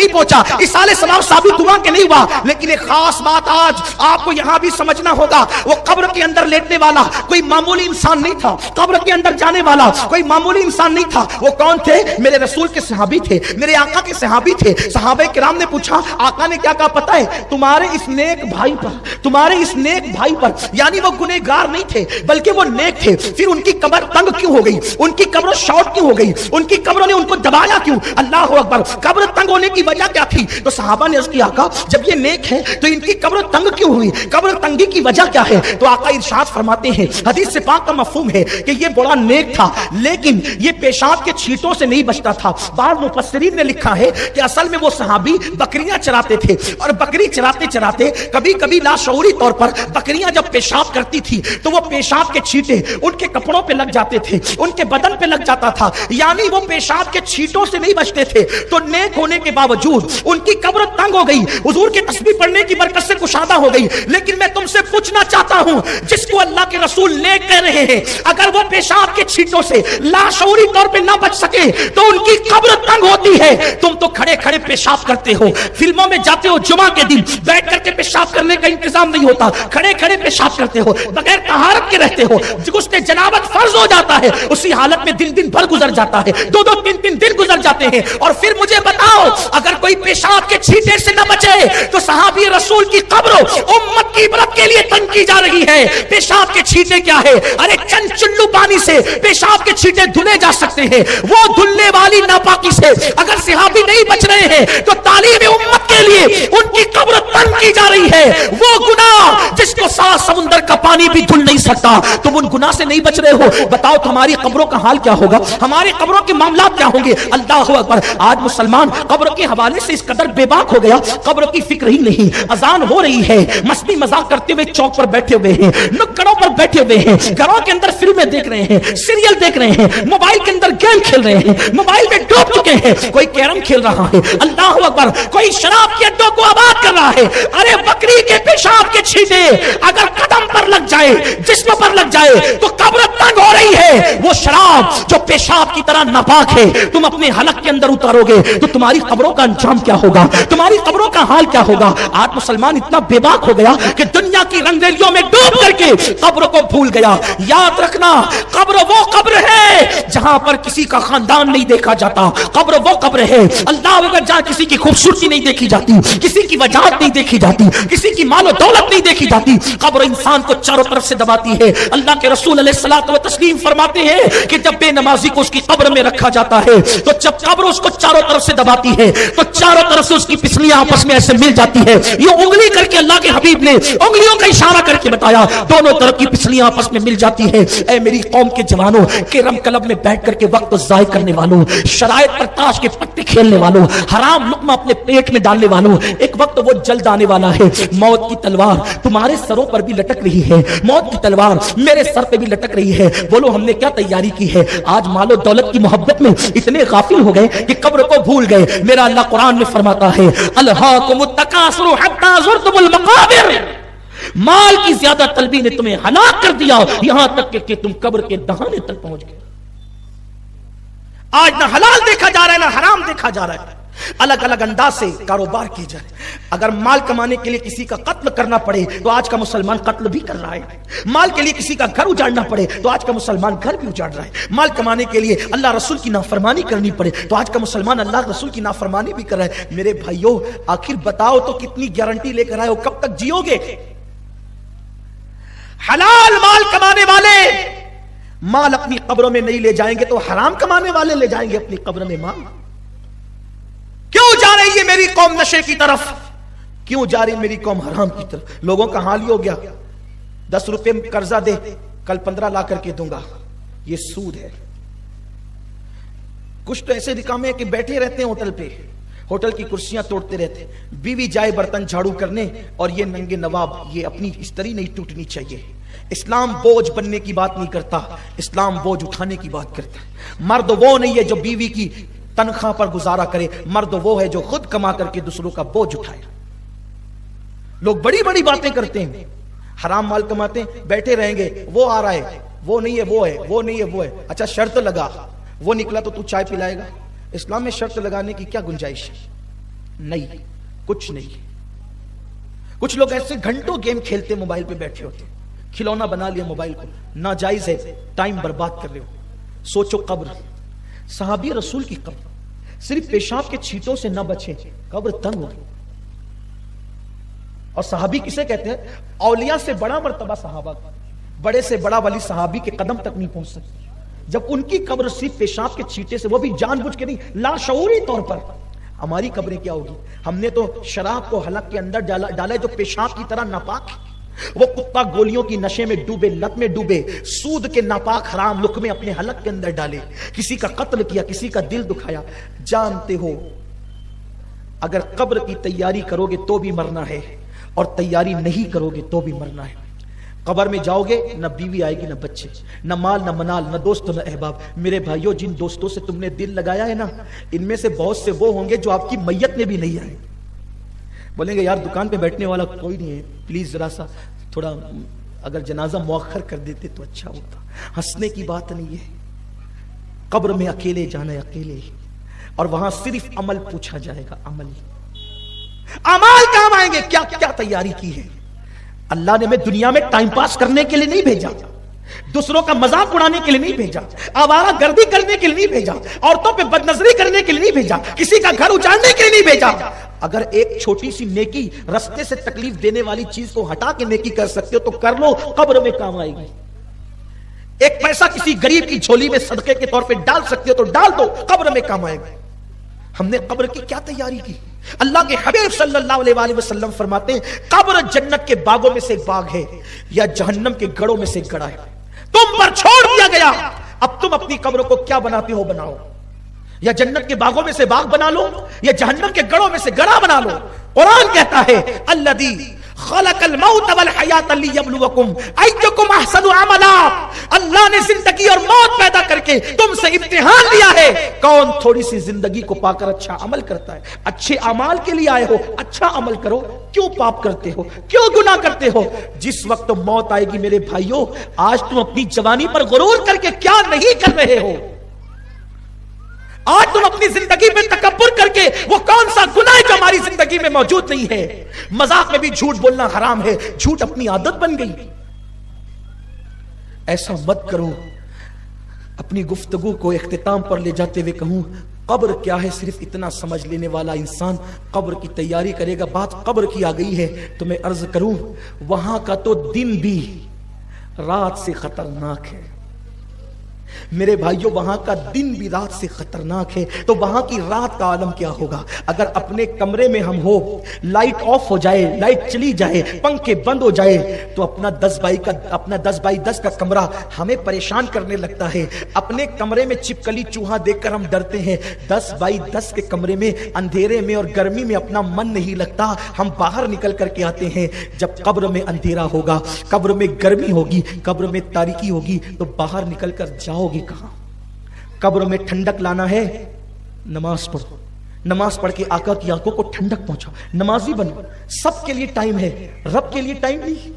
نہیں پہنچا، ایصال ثواب ثابت ہوا کہ نہیں ہوا. لیکن ایک خاص بات آج آپ کو یہاں بھی سمجھنا ہوگا، وہ قبر کے اندر لیٹنے والا کوئی معمولی انسان نہیں تھا، قبر کے اندر جانے والا کوئی معمولی انسان نہیں تھا. وہ کون تھے؟ میرے رسول کے صحابی تھے، میرے آقا کے صحابی تھے. صحابہ کرام نے پوچھا، آقا نے کیا کہا پتہ ہے؟ تمہارے اس نیک بھائی پر، تمہارے اس نیک بھائی پر، یعنی وہ گنہگار نہیں تھے بلکہ وہ نیک تھے، پھر ان کی قبر تنگ کیوں ہو گئی؟ ان کی قبر شارٹ کیوں ہو گئی؟ ان کی قبروں نے ان کو دبایا کیوں؟ اللہ اکبر. قبر تنگ ہونے کی وجہ کیا تھی؟ تو صحابہ نے عرض کیا، آقا جب یہ نیک ہے تو ان کی قبر تنگ کیوں ہوئی؟ قبر تنگی کی وجہ کیا ہے؟ تو آقا ارشاد فرماتے ہیں، حدیث سے پاک کا مفہوم ہے کہ یہ بڑا نیک تھا لیکن یہ پیشاب کے چھینٹوں سے نہیں بچتا تھا. بعض مفسرین نے لکھا ہے کہ اصل میں وہ صحابی بکریاں چراتے تھے، اور بکری چراتے چراتے کبھی کبھی لاشعوری طور پر بکریاں جب پیشاب کرتی تھی تو وہ پیشاب کے چھینٹے ان کے کپڑوں پہ لگ جاتے تھے، ان کے بدن پہ لگ جاتا تھا، یعنی وہ پیشاب کے چھینٹوں سے نہیں بچتے تھے. تو نیک ہونے کے باوجود ان کی قبر تنگ ہو گئی، حضور کی تسبیح پڑھنے کی برکت سے کشادہ ہو گئی. لیکن میں تم سے پوچھنا چاہتا ہوں، جس کو اللہ کے رسول نیک کہہ رہے ہیں، اگر وہ پیشاب کے چھینٹوں سے لاشعوری طور پہ نہ بچ سکے تو ان کی قبر تنگ ہوتی ہے. تم تو کھڑے کھڑے پیشاب کرتے ہو، فلموں میں جاتے ہو، جمعہ کے دن بیٹھ کر کے پیشاب کرنے کا انتظام نہیں ہوتا، کھڑے کھڑے پیشاب کرتے ہو، بغیر طہارت کے رہتے ہو، غسل جنابت فرض ہو جاتا ہے، اسی حالت میں دن بھر گزر جاتا ہے، دو تین دن گزر جاتے ہیں. اور پھر مجھے بتاؤ، اگر کوئی پیشاب کے چھینٹے سے نہ بچے تو صحابی رسول کی قبر امت کی عبرت کے لیے تنگ کی جا رہی ہے. پیشاب کے چھینٹے کیا ہے؟ ارے چند چلو پانی سے پیشاب کے چھینٹے دھلے جا سکتے ہیں، وہ دھلنے والی ناپاکی سے اگر صحابی نہیں بچ رہے ہیں تو تعلیم امت کے لیے ان کی قبر تنگ کی جا رہی ہے. وہ گناہ جس کو 7 سمندر کا پانی بھی دھل نہیں سکتا، تم ان گناہ سے نہیں بچ رہے ہو. بتاؤ تمہاری قبروں کا حال کیا ہوگا، ہماری قبروں کے معاملات کیا ہوں گے؟ اللہ اکبر. آج مسلمان قبر کے حوالے سے اس قدر بے باک ہو گیا، قبر کی فکر ہی نہیں. اذان ہو رہی ہے، مستی مذاق کرتے ہوئے چوک پر بیٹھے ہوئے ہیں، نکڑوں پر بیٹھے ہوئے ہیں، گھروں کے اندر فلمیں دیکھ رہے ہیں، سیریل دیکھ رہے ہیں، موبائل کے اندر گیم کھیل رہے ہیں، موبائل میں ڈوب چکے ہیں. کوئی کیرم کھیل رہا ہے، اللہ اکبر، کوئی شراب کے اڈوں کو آباد کر رہا ہے. ارے بکری کے پیشاب کے چھینٹے اگر قدم پر لگ جائے، جسم پر لگ جائے تو قبر تنگ ہو رہی ہے. وہ شراب جو پیشاب کی طرح ناپاک ہے، تم اپنے حلق کے اندر اتارو گے تو تمہاری قبروں کا انجام کیا ہوگا، تمہاری قبروں کا حال کیا ہوگا. آج مسلمان اتنا بے باک ہو گیا کہ دنیا کی رنگریلیوں میں ڈوب کر کے قبر کو بھول گیا. یاد رکھنا، قبر وہ قبر ہے جہاں پر کسی کا خاندان نہیں دیکھا جاتا. قبر وہ قبر ہے اللہ اگر جہاں کسی کی خوبصورتی نہیں دیکھی جاتی، کسی کی وجاہت نہیں دیکھی جاتی، کسی کی مال و دولت نہیں دیکھی جاتی. قبر انسان کو چاروں طرف سے دباتی ہے. اللہ کے رسول علیہ الصلوۃ والتسلیم فرماتے ہیں کہ جب بے نمازی کو اس کی قبر میں رکھا جاتا ہے تو جب قبر اس کو چاروں طرف سے دباتی ہے تو چاروں طرف سے اس کی پسلیاں آپس میں ایسے مل جاتی ہے. یہ انگلی کر کے اللہ کے حبیب نے انگلیوں کا اشارہ کر کے بتایا، دونوں طرف کی پسلیاں آپس میں مل جاتی ہے. اے میری قوم کے جوانوں، کرم کلب میں بیٹھ کر کے وقت ضائع کرنے والوں، شرائط پر تاش کے پتے کھیلنے والوں، حرام لقمہ اپنے پیٹ میں ڈالنے والوں، ایک وقت وہ جلد آنے والا ہے. موت کی تلوار تمہارے سروں پر بھی لٹک رہی ہے، موت کی تلوار میرے سر پہ بھی لٹک رہی ہے. بولو ہم نے کیا تیاری کی ہے؟ آج مال و دولت کی محبت میں اتنے غافل ہو گئے کہ قبر کو بھول گئے. میرا اللہ قرآن میں فرماتا ہے، الہاکم التکاثر حتی زرتم المقابر، مال کی زیادہ طلبی نے تمہیں ہلاک کر دیا یہاں تک کہ تم قبر کے دہانے تک پہنچ گئے. آج نہ حلال دیکھا جا رہا ہے نہ حرام دیکھا جا رہا ہے، الگ الگ انداز سے کاروبار کی جائے. اگر مال کمانے کے لیے کسی کا قتل کرنا پڑے تو آج کا مسلمان قتل بھی کر رہا ہے. مال کے لیے کسی کا گھر اجاڑنا پڑے تو آج کا مسلمان گھر بھی اجاڑ رہا ہے. مال کمانے کے لیے اللہ رسول کی نافرمانی کرنی پڑے تو آج کا مسلمان اللہ رسول کی نافرمانی بھی کر رہا ہے. میرے بھائیوں، آخر بتاؤ تو کتنی گارنٹی لے کر آئے ہو، کب تک جیو گے؟ حلال مال کمانے والے مال اپنی قبروں میں نہیں لے جائیں گے تو حرام کمانے والے لے جائیں گے اپنی قبر میں مال. کیوں جا رہی ہے میری قوم نشے کی طرف؟ کیوں جا رہی میری قوم حرام کی طرف؟ لوگوں کا حال ہی ہو گیا، 10 روپے قرضہ دے، کل 15 لا کر کے دوں گا. یہ سود ہے. کچھ تو ایسے نکامے ہیں کہ بیٹھے رہتے ہیں ہوٹل پہ، ہوٹل کی کرسیاں توڑتے رہتے، بیوی جائے برتن جھاڑو کرنے اور یہ ننگے نواب. یہ اپنی استری نہیں ٹوٹنی چاہیے. اسلام بوجھ بننے کی بات نہیں کرتا، اسلام بوجھ اٹھانے کی بات کرتا ہے. مرد وہ نہیں ہے جو بیوی کی تنخواہ پر گزارا کرے، مرد وہ ہے جو خود کما کر کے دوسروں کا بوجھ اٹھائے. لوگ بڑی بڑی باتیں کرتے ہیں، حرام مال کماتے ہیں، بیٹھے رہیں گے، وہ آ رہا ہے، وہ نہیں ہے وہ ہے، وہ نہیں ہے وہ ہے. اچھا شرط لگا، وہ نکلا تو تو چائے پلائے گا. اسلام میں شرط لگانے کی کیا گنجائش ہے؟ نہیں، کچھ نہیں. کچھ لوگ ایسے گھنٹوں گیم کھیلتے موبائل پہ بیٹھے ہوتے، کھلونا بنا لیا موبائل کو، ناجائز ہے، ٹائم برباد کر رہے ہو. سوچو قبر، صحابی رسول کی قبر، صرف پیشاب کے چھینٹوں سے نہ بچے، قبر تنگ ہوگی. اور صحابی کسے کہتے ہیں؟ اولیاء سے بڑا مرتبہ صحابہ، بڑے سے بڑا ولی صحابی کے قدم تک نہیں پہنچ سکتے. جب ان کی قبر صرف پیشاب کے چھینٹے سے، وہ بھی جان بوجھ کے نہیں، لاشعوری طور پر. ہماری قبریں کیا ہوگی؟ ہم نے تو شراب کو حلق کے اندر ڈالا جو پیشاب کی طرح ناپاک ہے. وہ کتا گولیوں کی نشے میں ڈوبے، لت میں ڈوبے، سود کے ناپاک حرام لقمے اپنے حلق کے اندر ڈالے، کسی کا قتل کیا، کسی کا دل دکھایا. جانتے ہو اگر قبر کی تیاری کرو گے تو بھی مرنا ہے، اور تیاری نہیں کرو گے تو بھی مرنا ہے. قبر میں جاؤ گے، نہ بیوی آئے گی، نہ بچے، نہ مال، نہ منال، نہ دوست، نہ احباب. میرے بھائیوں، جن دوستوں سے تم نے دل لگایا ہے نا، ان میں سے بہت سے وہ ہوں گے جو آپ کی میت میں بھی نہیں آئے. بولیں گے یار دکان پہ بیٹھنے والا کوئی نہیں ہے، پلیز ذرا سا تھوڑا اگر جنازہ مؤخر کر دیتے تو اچھا ہوتا. ہنسنے کی بات نہیں ہے. قبر میں اکیلے جانا ہے، اکیلے، اور وہاں صرف عمل پوچھا جائے گا. عمل کام آئیں گے. کیا کیا تیاری کی ہے؟ اللہ نے ہمیں دنیا میں ٹائم پاس کرنے کے لیے نہیں بھیجا، دوسروں کا مذاق اڑانے کے لیے نہیں بھیجا، آوارہ گردی کرنے کے لیے نہیں بھیجا، عورتوں پہ بدنظری کرنے کے لیے نہیں بھیجا، کسی کا گھر اجاڑنے کے لیے نہیں بھیجا. اگر ایک چھوٹی سی نیکی رستے سے تکلیف دینے والی چیز کو ہٹا کے نیکی کر سکتے ہو تو کر لو، قبر میں کام آئے گی. ایک پیسہ کسی غریب کی جھولی میں صدقے کے طور پہ ڈال سکتے ہو تو ڈال دو، قبر میں کام آئے گا. ہم نے قبر کی کیا تیاری کی؟ اللہ کے حبیب صلی اللہ علیہ وآلہ وسلم فرماتے ہیں قبر جنت کے باغوں میں سے ایک باغ ہے یا جہنم کے گڑھوں میں سے ایک گڑھا ہے. تم پر چھوڑ دیا گیا، اب تم اپنی قبر کو کیا بناتے ہو بناؤ. یا جنت کے باغوں میں سے باغ بنا لو یا جہنم کے گڑھوں میں سے گڑھا بنا لو. قرآن کہتا ہے الذی خلق الموت والحیات لیبلوکم ایکم احسن عملا. اللہ نے زندگی اور موت پیدا کر کے تم سے امتحان لیا ہے، کون تھوڑی سی زندگی کو پا کر اچھا عمل کرتا ہے. اچھے اعمال کے لیے آئے ہو، اچھا عمل کرو. کیوں پاپ کرتے ہو؟ کیوں گناہ کرتے ہو؟ جس وقت موت آئے گی میرے بھائیوں، آج تم اپنی جوانی پر غرور کر کے کیا نہیں کر رہے ہو؟ آج تم اپنی زندگی میں تکبر کر کے وہ کون سا گناہ جو ہماری زندگی میں موجود نہیں ہے؟ مذاق میں بھی جھوٹ بولنا حرام ہے، جھوٹ اپنی عادت بن گئی. ایسا مت کرو. اپنی گفتگو کو اختتام پر لے جاتے ہوئے کہوں، قبر کیا ہے صرف اتنا سمجھ لینے والا انسان قبر کی تیاری کرے گا. بات قبر کی آ گئی ہے تو میں عرض کروں، وہاں کا تو دن بھی رات سے خطرناک ہے. میرے بھائیوں، وہاں کا دن بھی رات سے خطرناک ہے، تو وہاں کی رات کا عالم کیا ہوگا؟ اگر اپنے کمرے میں ہم ہو، لائٹ آف ہو جائے، لائٹ چلی جائے، پنکھے بند ہو جائے تو اپنا 10x10 کا کمرہ ہمیں پریشان کرنے لگتا ہے. اپنے کمرے میں چپکلی چوہا دیکھ کر ہم ڈرتے ہیں. 10x10 کے کمرے میں اندھیرے میں اور گرمی میں اپنا من نہیں لگتا، ہم باہر نکل کر کے آتے ہیں. جب قبر میں اندھیرا ہوگا، قبر میں گرمی ہوگی، قبر میں تاریکی ہوگی تو باہر نکل کر جاؤ گی کہاں؟ قبر میں ٹھنڈک لانا ہے، نماز پڑھو. نماز پڑھ کے آقا کی آنکھوں کو ٹھنڈک پہنچاؤ، نمازی بنو. سب کے لیے ٹائم ہے، رب کے لیے ٹائم نہیں.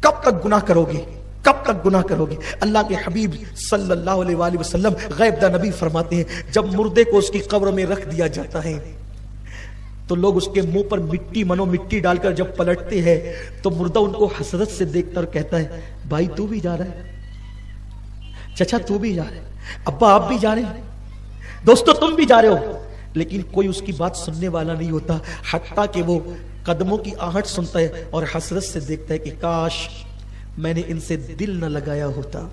کب تک گناہ کرو گے؟ کب تک گناہ کرو گے؟ اللہ کے حبیب صلی اللہ علیہ وآلہ وسلم غیب داں نبی فرماتے ہیں جب مردے کو اس کی قبر میں رکھ دیا جاتا ہے تو لوگ اس کے منہ پر مٹی ڈال کر جب پلٹتے ہیں تو مردہ ان کو حسرت سے دیکھتا اور کہتا ہے بھائی تو بھی جا رہا ہے، چچا تو بھی جا رہے ہیں، ابا آپ بھی جا رہے ہیں، دوستو تم بھی جا رہے ہو. لیکن کوئی اس کی بات سننے والا نہیں ہوتا، حتیٰ کہ وہ قدموں کی آہٹ سنتا ہے اور حسرت سے دیکھتا ہے کہ کاش میں نے ان سے دل نہ لگایا ہوتا.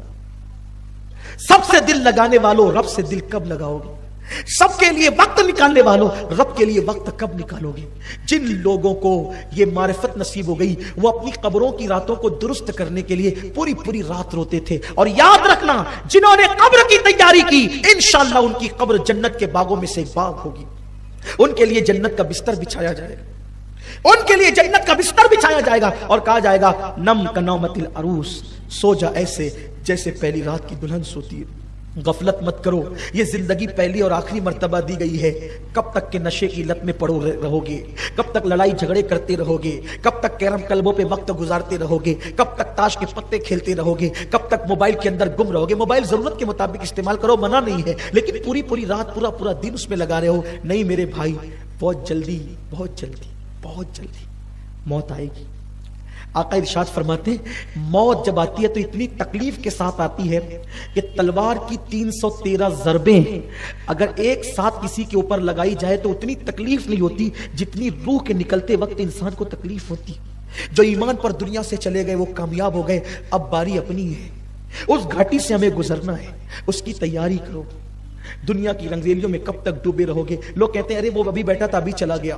سب سے دل لگانے والوں، رب سے دل کب لگاؤ گے؟ سب کے لیے وقت نکالنے والوں، رب کے لیے وقت کب نکالو گے؟ جن لوگوں کو یہ معرفت نصیب ہو گئی وہ اپنی قبروں کی راتوں کو درست کرنے کے لیے پوری رات روتے تھے. اور یاد رکھنا، جنہوں نے قبر کی تیاری کی انشاءاللہ ان کی قبر جنت کے باغوں میں سے ایک باغ ہوگی. ان کے لیے جنت کا بستر بچھایا جائے گا، ان کے لیے جنت کا بستر بچھایا جائے گا اور کہا جائے گا نم کا نومت العروس، سو جا ایسے جیسے پہلی رات کی دلہن سوتی ہے. غفلت مت کرو، یہ زندگی پہلی اور آخری مرتبہ دی گئی ہے. کب تک کہ نشے کی لت میں پڑو رہو گے؟ کب تک لڑائی جھگڑے کرتے رہو گے؟ کب تک کیرم کلبوں پہ وقت گزارتے رہو گے؟ کب تک تاش کے پتے کھیلتے رہو گے؟ کب تک موبائل کے اندر گم رہو گے؟ موبائل ضرورت کے مطابق استعمال کرو، منع نہیں ہے، لیکن پوری رات پورا دن اس میں لگا رہے ہو. نہیں میرے بھائی، بہت جلدی بہت جلدی بہت جلدی موت آئے گی. آقا ارشاد فرماتے ہیں موت جب آتی ہے تو اتنی تکلیف کے ساتھ آتی ہے کہ تلوار کی 313 ضربیں اگر ایک ساتھ کسی کے اوپر لگائی جائے تو اتنی تکلیف نہیں ہوتی جتنی روح کے نکلتے وقت انسان کو تکلیف ہوتی. جو ایمان پر دنیا سے چلے گئے وہ کامیاب ہو گئے. اب باری اپنی ہے, اس گھاٹی سے ہمیں گزرنا ہے, اس کی تیاری کرو. دنیا کی رنگریلیوں میں کب تک ڈوبے رہو گے؟ لوگ کہتے ہیں ارے وہ ابھی بیٹھا تھا ابھی چلا گیا,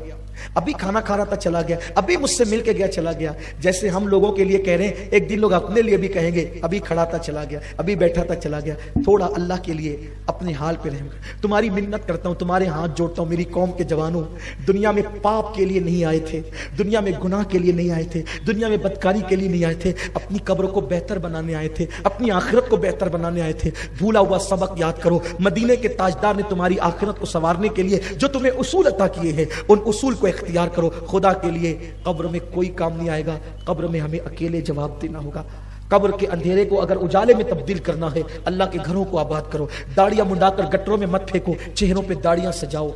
ابھی کھانا کھا رہا تھا چلا گیا, ابھی مجھ سے مل کے گیا چلا گیا. جیسے ہم لوگوں کے لیے کہہ رہے ہیں, ایک دن لوگ اپنے لیے بھی کہیں گے ابھی کھڑا تھا چلا گیا, ابھی بیٹھا تھا چلا گیا. تھوڑا اللہ کے لیے اپنے حال پہ رحم کر. تمہاری منت کرتا ہوں, تمہارے ہاتھ جوڑتا ہوں, میری قوم کے جوانوں, دنیا میں پاپ کے لیے نہیں آئے تھے, دنیا میں گناہ کے لیے نہیں آئے تھے, دنیا میں بدکاری کے لیے نہیں آئے تھے, اپنی قبر کو بہتر بنانے آئے تھے, اپنی آخرت کو بہتر بنانے آئے تھے. بھولا ہوا سبق یاد کرو. مدینے کے تاجدار نے تمہاری آخرت کو سنوارنے کے لیے جو تمہیں اصول عطا کیے ہیں ان اصول کو اختیار کرو. خدا کے لیے قبر میں کوئی کام نہیں آئے گا, قبر میں ہمیں اکیلے جواب دینا ہوگا. قبر کے اندھیرے کو اگر اجالے میں تبدیل کرنا ہے, اللہ کے گھروں کو آباد کرو. داڑیاں منڈا کر گٹروں میں مت پھینکو, چہروں پہ داڑیاں سجاؤ.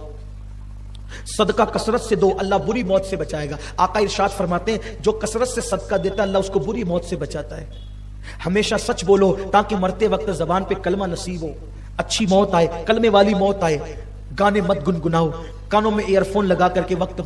صدقہ کثرت سے دو, اللہ بری موت سے بچائے گا. آقا ارشاد فرماتے ہیں جو کثرت سے صدقہ دیتا ہے اللہ اس کو بری موت سے بچاتا ہے. ہمیشہ سچ بولو تاکہ مرتے وقت زبان پہ کلمہ نصیب ہو, اچھی موت آئے, کلمے والی موت آئے. گانے مت گنگناؤ, کانوں میں ایئر فون لگا کر کے وقت